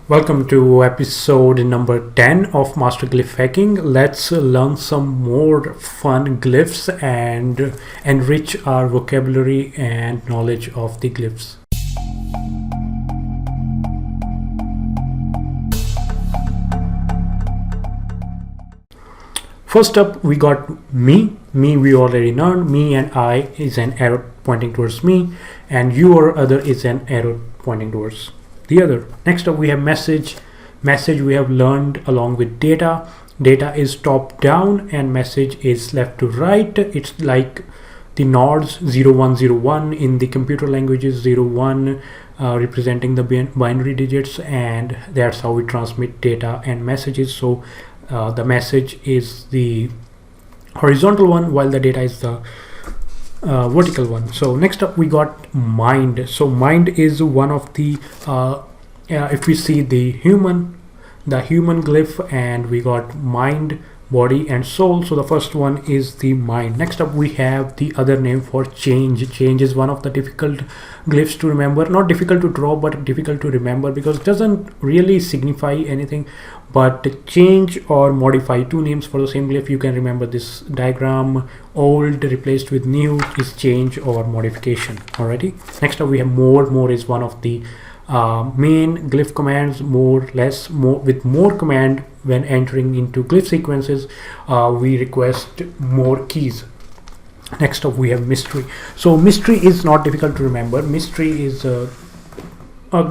Welcome to episode number 10 of Master Glyph Hacking. Let's learn some more fun glyphs and enrich our vocabulary and knowledge of the glyphs. First up, we got me. Me we already learned. Me and I is an arrow pointing towards me, and you or other is an arrow pointing towards the other. Next up we have message. Message we have learned along with data. Data is top down and message is left to right. It's like the nodes 0101 in the computer languages, 01 representing the binary digits, and that's how we transmit data and messages. So the message is the horizontal one while the data is the vertical one. So next up we got mind. So mind is one of the if we see the human glyph, and we got mind, body and soul. So the first one is the mind. Next up we have the other name for change. Change is one of the difficult glyphs to remember, not difficult to draw but difficult to remember because it doesn't really signify anything. But change or modify, two names for the same glyph. You can remember this diagram. Old replaced with new is change or modification. Alrighty. Next up we have more. More is one of the main glyph commands. More, less, more. With more command, when entering into glyph sequences, we request more keys. Next up we have mystery. So mystery is not difficult to remember. Mystery is a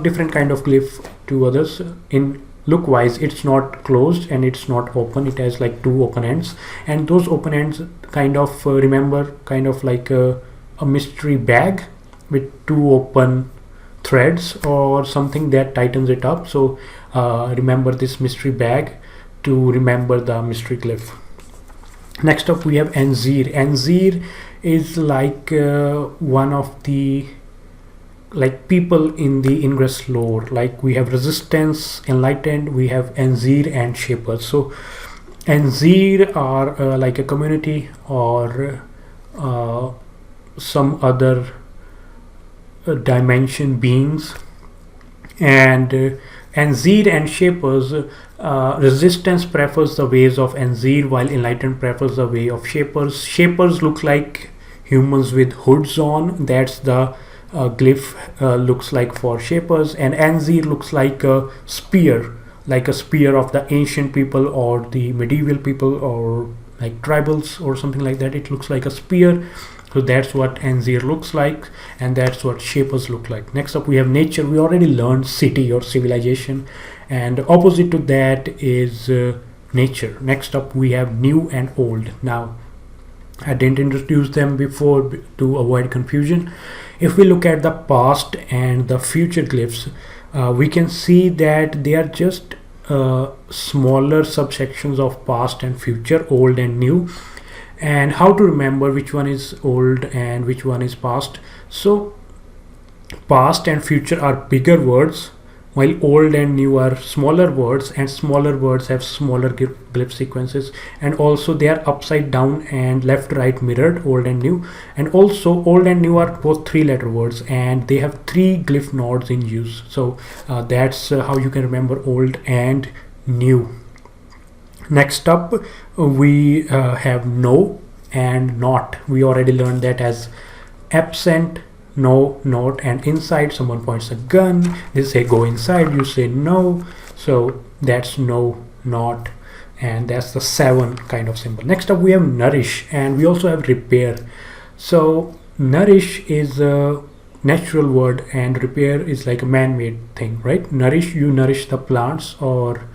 different kind of glyph to others. In look wise, it's not closed and it's not open. It has like two open ends, and those open ends kind of remember kind of like a mystery bag with two open threads or something that tightens it up. So remember this mystery bag to remember the mystery glyph. Next up we have Anzir. Anzir is like one of the people in the Ingress lore. Like we have resistance, enlightened, we have Anzir and shapers. So Anzir are like a community or some other dimension beings, and Anzir and shapers, resistance prefers the ways of Anzir while enlightened prefers the way of shapers. Shapers look like humans with hoods on. That's the glyph looks like for shapers. And Anzir looks like a spear of the ancient people or the medieval people or like tribals or something like that. It looks like a spear. So that's what Anzir looks like, and that's what shapers look like. Next up we have nature. We already learned city or civilization, and opposite to that is nature. Next up we have new and old. Now I didn't introduce them before to avoid confusion. If we look at the past and the future glyphs, we can see that they are just smaller subsections of past and future, old and new. And how to remember which one is old and which one is past. So past and future are bigger words, while old and new are smaller words, and smaller words have smaller glyph sequences, and also they are upside down and left right mirrored, old and new. And also old and new are both 3-letter words, and they have 3 glyph nodes in use. So that's how you can remember old and new. Next up we have no and not. We already learned that as absent, no, not, and inside. Someone points a gun, they say go inside, you say no. So that's no, not, and that's the 7 kind of symbol. Next up we have nourish, and we also have repair. So nourish is a natural word and repair is like a man-made thing, right? Nourish, you nourish the plants or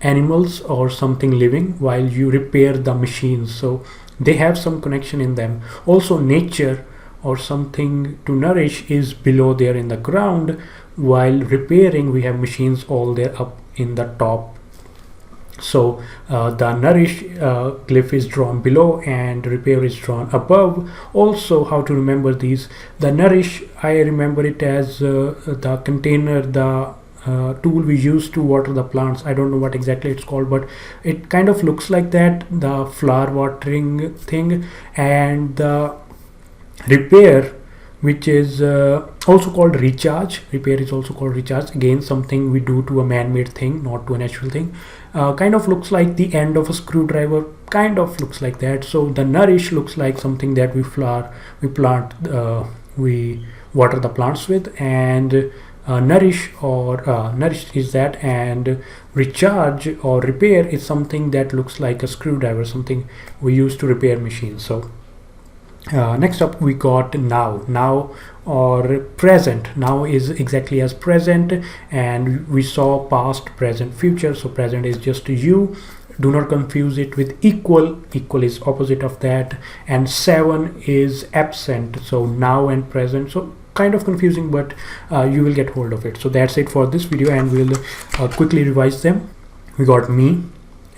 animals or something living, while you repair the machines. So they have some connection in them. Also nature or something to nourish is below there in the ground, while repairing we have machines all there up in the top. So the nourish glyph is drawn below and repair is drawn above. Also how to remember these, the nourish, I remember it as the container, the tool we use to water the plants. I don't know what exactly it's called, but it kind of looks like that, the flower watering thing. And the repair which is also called recharge. Repair is also called recharge. Again, something we do to a man-made thing, not to a natural thing. Kind of looks like the end of a screwdriver, kind of looks like that. So the nourish looks like something that we water the plants with, and nourish is that, and recharge or repair is something that looks like a screwdriver, something we use to repair machines. So next up we got now or present. Now is exactly as present, and we saw past, present, future. So present is just you. Do not confuse it with equal. Equal is opposite of that, and 7 is absent. So now and present, so kind of confusing, but you will get hold of it. So that's it for this video, and we'll quickly revise them. We got me,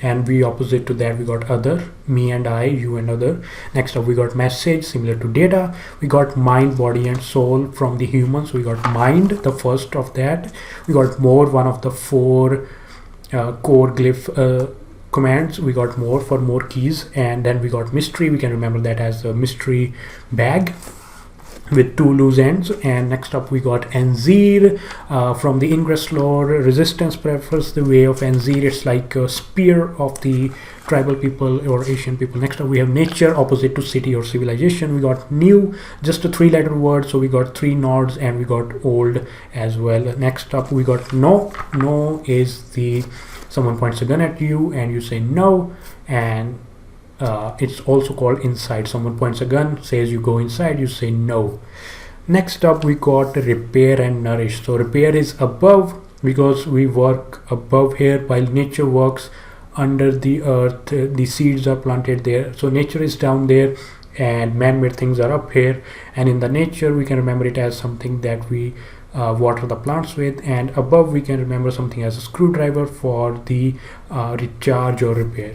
and we opposite to that we got other, me and I, you and other. Next up we got message, similar to data. We got mind, body and soul from the humans. We got mind, the first of that. We got more, one of the 4 core glyph commands. We got more for more keys. And then we got mystery. We can remember that as a mystery bag with 2 loose ends. And next up we got Enzir from the Ingress lore. Resistance prefers the way of Enzir. It's like a spear of the tribal people or Asian people. Next up we have nature, opposite to city or civilization. We got new, just a 3-letter word, so we got 3 nodes, and we got old as well. Next up we got no. No is the someone points a gun at you and you say no, and it's also called inside. Someone points a gun, says you go inside, you say no. Next up we got repair and nourish. So repair is above, because we work above here, while nature works under the earth. The seeds are planted there, so nature is down there and man-made things are up here. And in the nature we can remember it as something that we water the plants with, and above we can remember something as a screwdriver for the recharge or repair.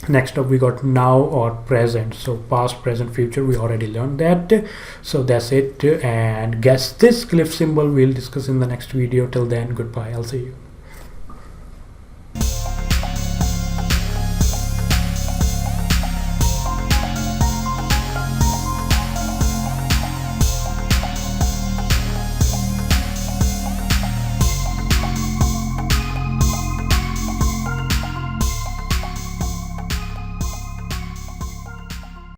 Next up we got now or present. So past, present, future, we already learned that. So that's it, and guess this glyph symbol we'll discuss in the next video. Till then, goodbye, I'll see you.